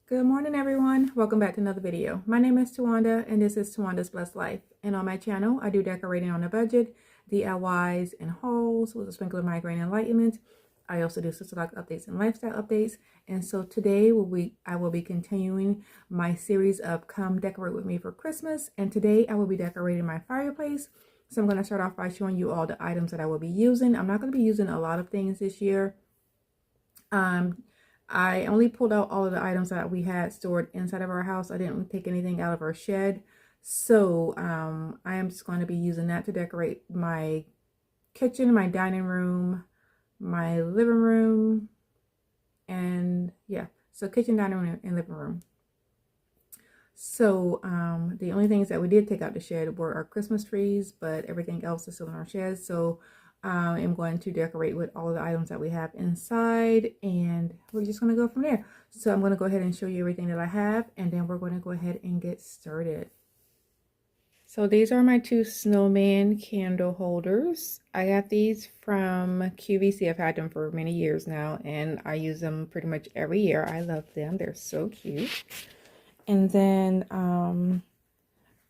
Good morning, everyone. Welcome back to another video. My name is Tawanda, and this is Tawanda's Blessed Life. And on my channel, I do decorating on a budget, DIYs and hauls with a sprinkle of migraine enlightenment. I also do sister lock updates and lifestyle updates. And so today I will be continuing my series of Come Decorate With Me for Christmas. And today I will be decorating my fireplace. So I'm going to start off by showing you all the items that I will be using. I'm not going to be using a lot of things this year. I only pulled out all of the items that we had stored inside of our house. I didn't take anything out of our shed. So I am just going to be using that to decorate my kitchen, my dining room, my living room, and yeah, so kitchen, dining room, and living room. So the only things that we did take out the shed were our Christmas trees, but everything else is still in our shed. So I'm going to decorate with all of the items that we have inside, and we're just going to go from there. So I'm going to go ahead and show you everything that I have, and then we're going to go ahead and get started. So these are my two snowman candle holders. I got these from QVC. I've had them for many years now, and I use them pretty much every year. I love them. They're so cute. And then I'm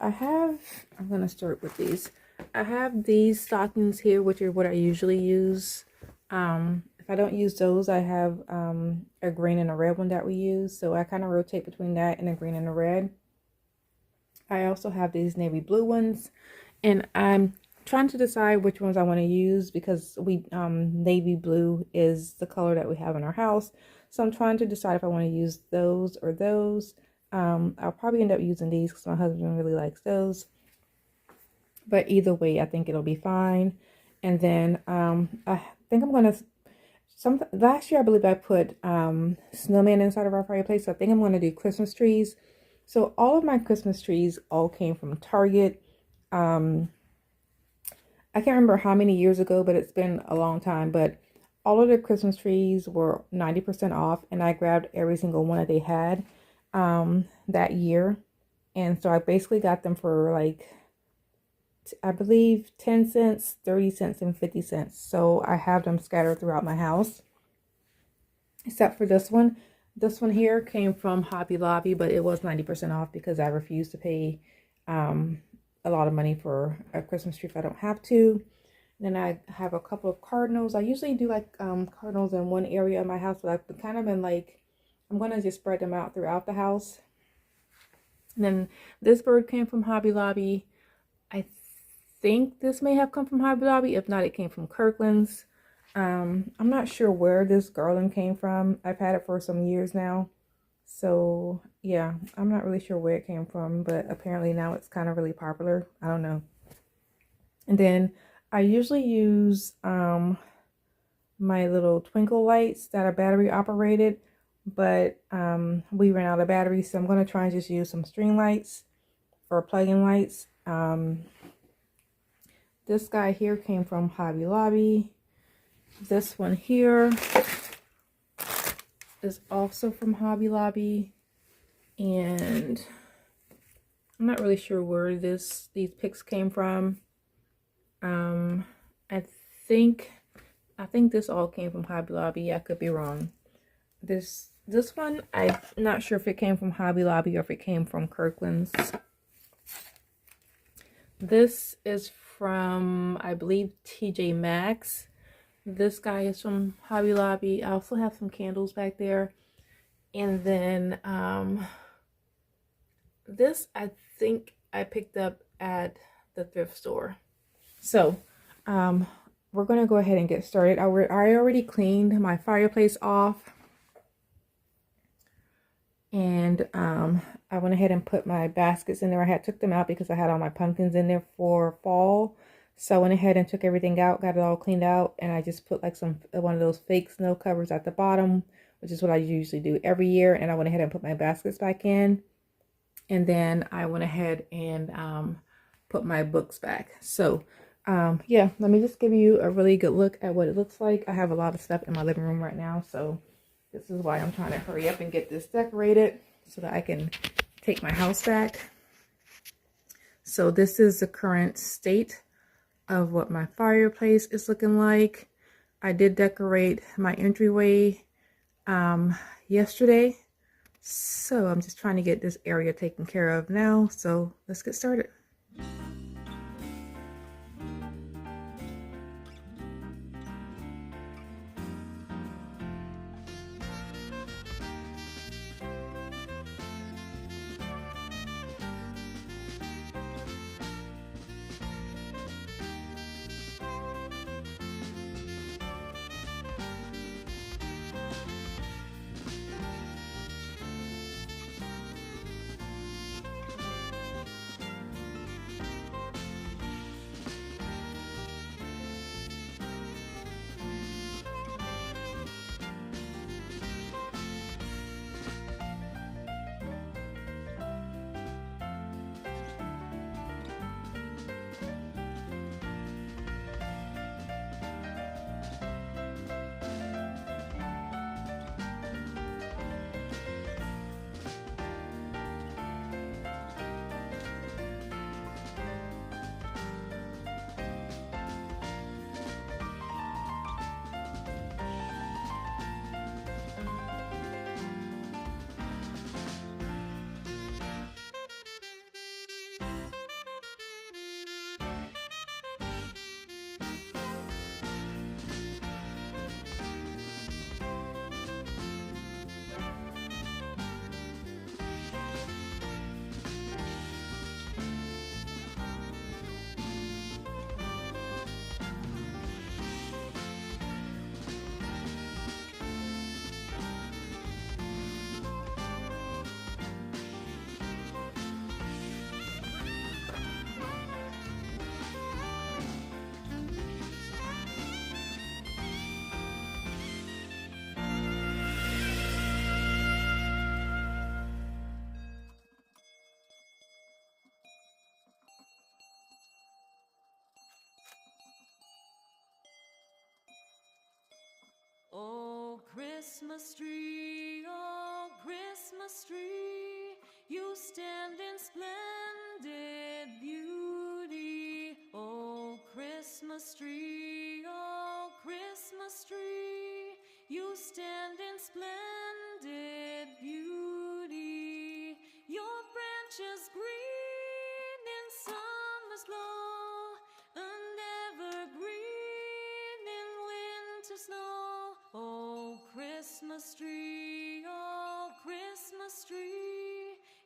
going to start with these. I have these stockings here, which are what I usually use. If I don't use those, I have a green and a red one that we use. So I kind of rotate between that and a green and a red. I also have these navy blue ones, and I'm trying to decide which ones I want to use because navy blue is the color that we have in our house. So I'm trying to decide if I want to use those or those. I'll probably end up using these because my husband really likes those. But either way, I think it'll be fine. And then I think I'm going to, last year I believe I put snowman inside of our fireplace. So I think I'm going to do Christmas trees. So all of my Christmas trees all came from Target. I can't remember how many years ago, but it's been a long time. But all of the Christmas trees were 90% off, and I grabbed every single one that they had that year. And so I basically got them for like, I believe 10 cents, 30 cents, and 50 cents. So I have them scattered throughout my house. Except for this one. This one here came from Hobby Lobby, but it was 90% off because I refuse to pay a lot of money for a Christmas tree if I don't have to. And then I have a couple of cardinals. I usually do like cardinals in one area of my house, but I've kind of been like, I'm going to just spread them out throughout the house. And then this bird came from Hobby Lobby. I think this may have come from Hobby Lobby. If not, it came from Kirkland's. I'm not sure where this garland came from. I've had it for some years now. So yeah, I'm not really sure where it came from, but apparently now it's kind of really popular. I don't know. And then I usually use my little twinkle lights that are battery operated, but we ran out of batteries, so I'm going to try and just use some string lights or plug-in lights. This guy here came from Hobby Lobby. This one here is also from Hobby Lobby, and I'm not really sure where these picks came from. I think this all came from Hobby Lobby. I could be wrong. This one, I'm not sure if it came from Hobby Lobby or if it came from Kirkland's. This is from, I believe, TJ Maxx. This guy is from Hobby Lobby. I also have some candles back there. And then this I think I picked up at the thrift store. So we're going to go ahead and get started. I already cleaned my fireplace off. And I went ahead and put my baskets in there. I had took them out because I had all my pumpkins in there for fall. So I went ahead and took everything out, got it all cleaned out, and I just put like one of those fake snow covers at the bottom, which is what I usually do every year. And I went ahead and put my baskets back in. And then I went ahead and put my books back. So yeah, let me just give you a really good look at what it looks like. I have a lot of stuff in my living room right now, so this is why I'm trying to hurry up and get this decorated so that I can take my house back. So this is the current state of what my fireplace is looking like. I did decorate my entryway yesterday. So I'm just trying to get this area taken care of now. So let's get started. Oh, Christmas tree, you stand in splendid beauty. Oh, Christmas tree, you stand in splendid beauty. Your branches green in summer's glow, and evergreen in winter snow. Oh, Christmas tree,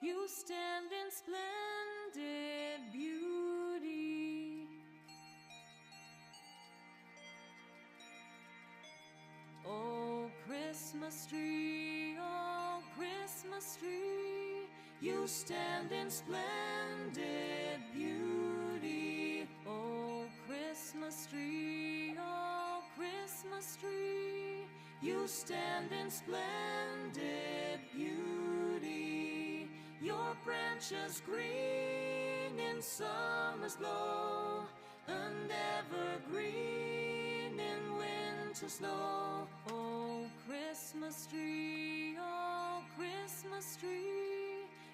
you stand in splendid beauty. Oh, Christmas tree, you stand in splendid beauty. Oh, Christmas tree, you stand in splendid beauty. Your branches green in summer's glow, and evergreen in winter snow. Oh, Christmas tree,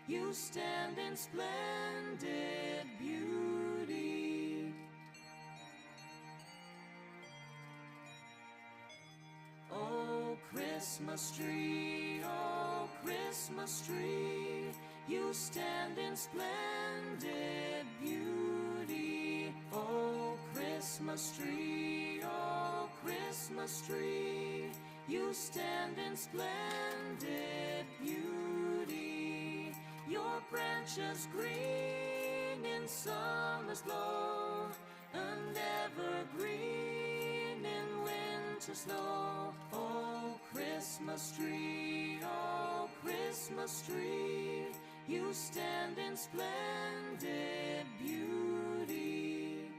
you stand in splendid beauty. Oh, Christmas tree, you stand in splendid beauty. Oh, Christmas tree, you stand in splendid beauty. Your branches green in summer's glow, and evergreen in winter snow. Oh, Christmas tree, you stand in splendid beauty.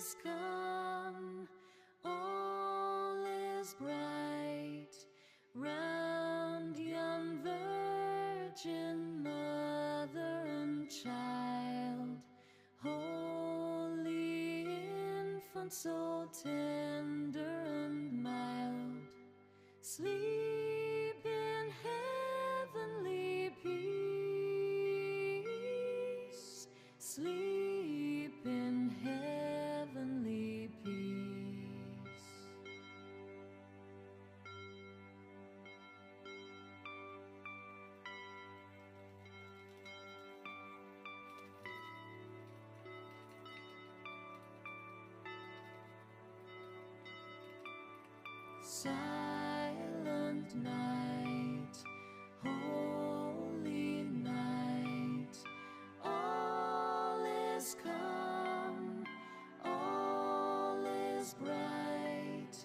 is come, all is bright round yon Virgin Mother and Child, Holy Infant, so tender and mild. Sleep in heavenly peace, sleep in heavenly peace. Silent night, holy night, all is calm, all is bright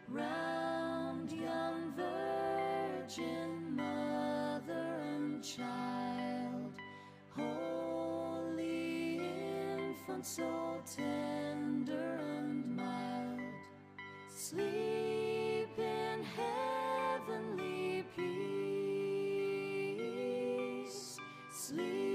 round yon Virgin Mother and Child, Holy Infant, so tender and mild. Sleep in heavenly peace, sleep